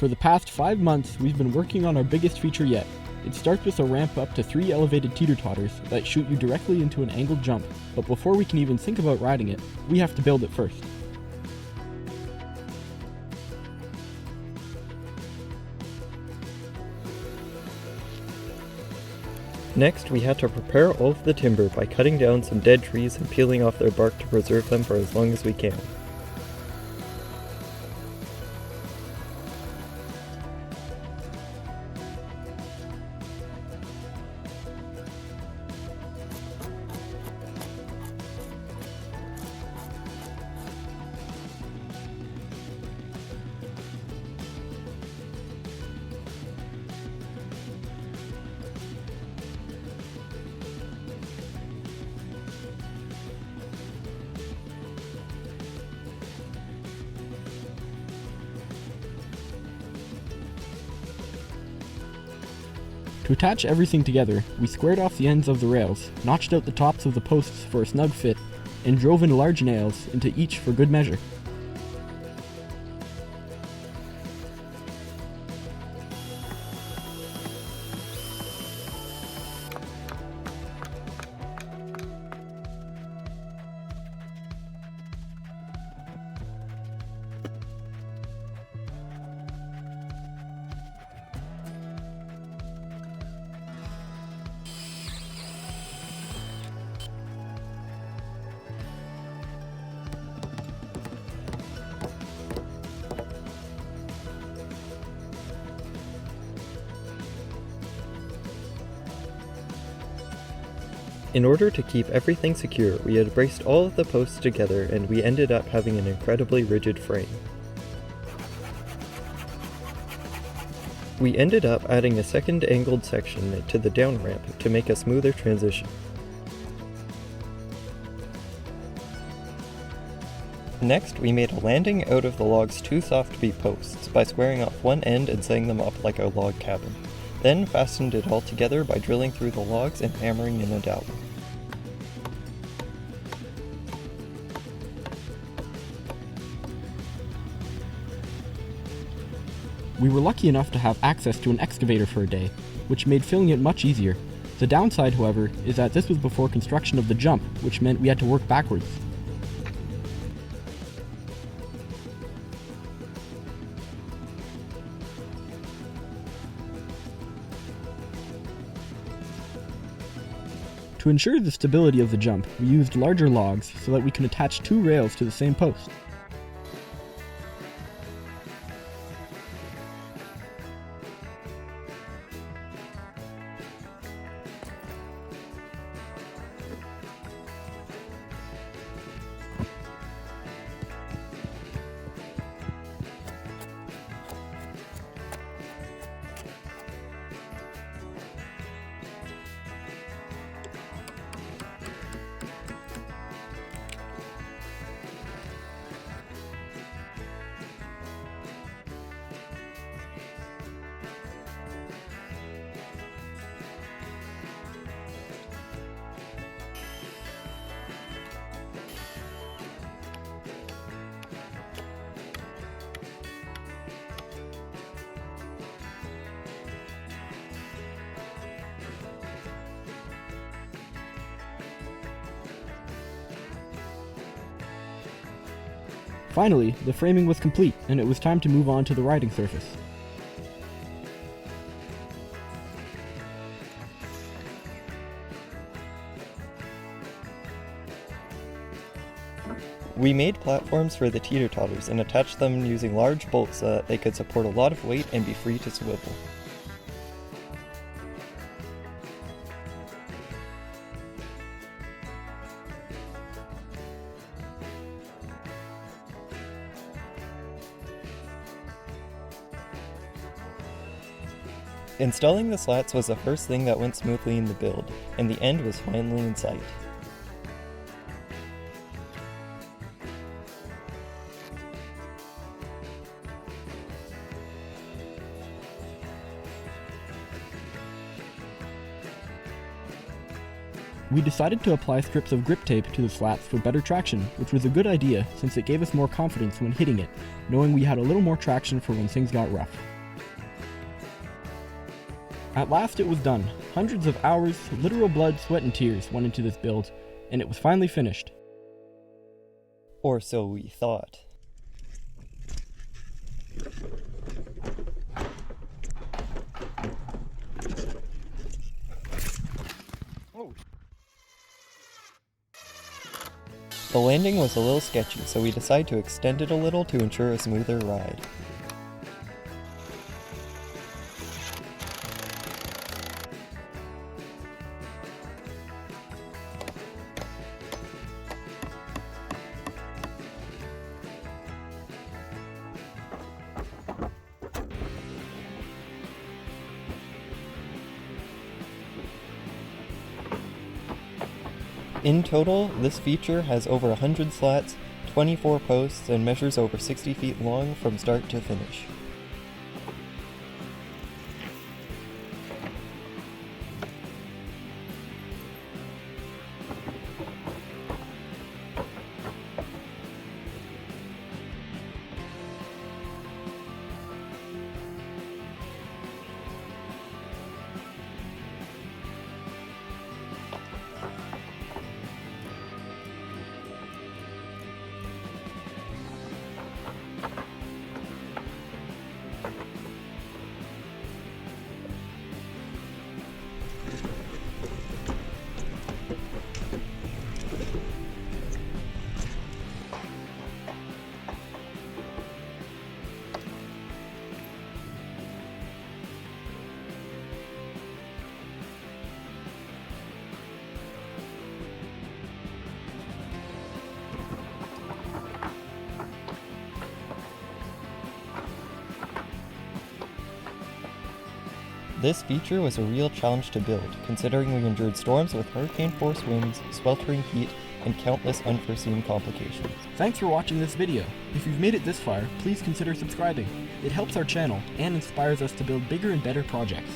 For the past 5 months, we've been working on our biggest feature yet. It starts with a ramp up to 3 elevated Teeter-Totters that shoot you directly into an angled jump, but before we can even think about riding it, we have to build it first. Next, we had to prepare all of the timber by cutting down some dead trees and peeling off their bark to preserve them for as long as we can. To attach everything together, we squared off the ends of the rails, notched out the tops of the posts for a snug fit, and drove in large nails into each for good measure. In order to keep everything secure, we had braced all of the posts together and we ended up having an incredibly rigid frame. We ended up adding a second angled section to the down ramp to make a smoother transition. Next, we made a landing out of the log's 2 soft beat posts by squaring off one end and setting them up like a log cabin. Then fastened it all together by drilling through the logs and hammering in a dowel. We were lucky enough to have access to an excavator for a day, which made filling it much easier. The downside, however, is that this was before construction of the jump, which meant we had to work backwards. To ensure the stability of the jump, we used larger logs so that we can attach 2 rails to the same post. Finally, the framing was complete, and it was time to move on to the riding surface. We made platforms for the Teeter-Totters and attached them using large bolts so that they could support a lot of weight and be free to swivel. Installing the slats was the first thing that went smoothly in the build, and the end was finally in sight. We decided to apply strips of grip tape to the slats for better traction, which was a good idea since it gave us more confidence when hitting it, knowing we had a little more traction for when things got rough. At last it was done. Hundreds of hours, literal blood, sweat, and tears went into this build, and it was finally finished. Or so we thought. The landing was a little sketchy, so we decided to extend it a little to ensure a smoother ride. In total, this feature has over 100 slats, 24 posts, and measures over 60 feet long from start to finish. This feature was a real challenge to build, considering we endured storms with hurricane-force winds, sweltering heat, and countless unforeseen complications. Thanks for watching this video. If you've made it this far, please consider subscribing. It helps our channel and inspires us to build bigger and better projects.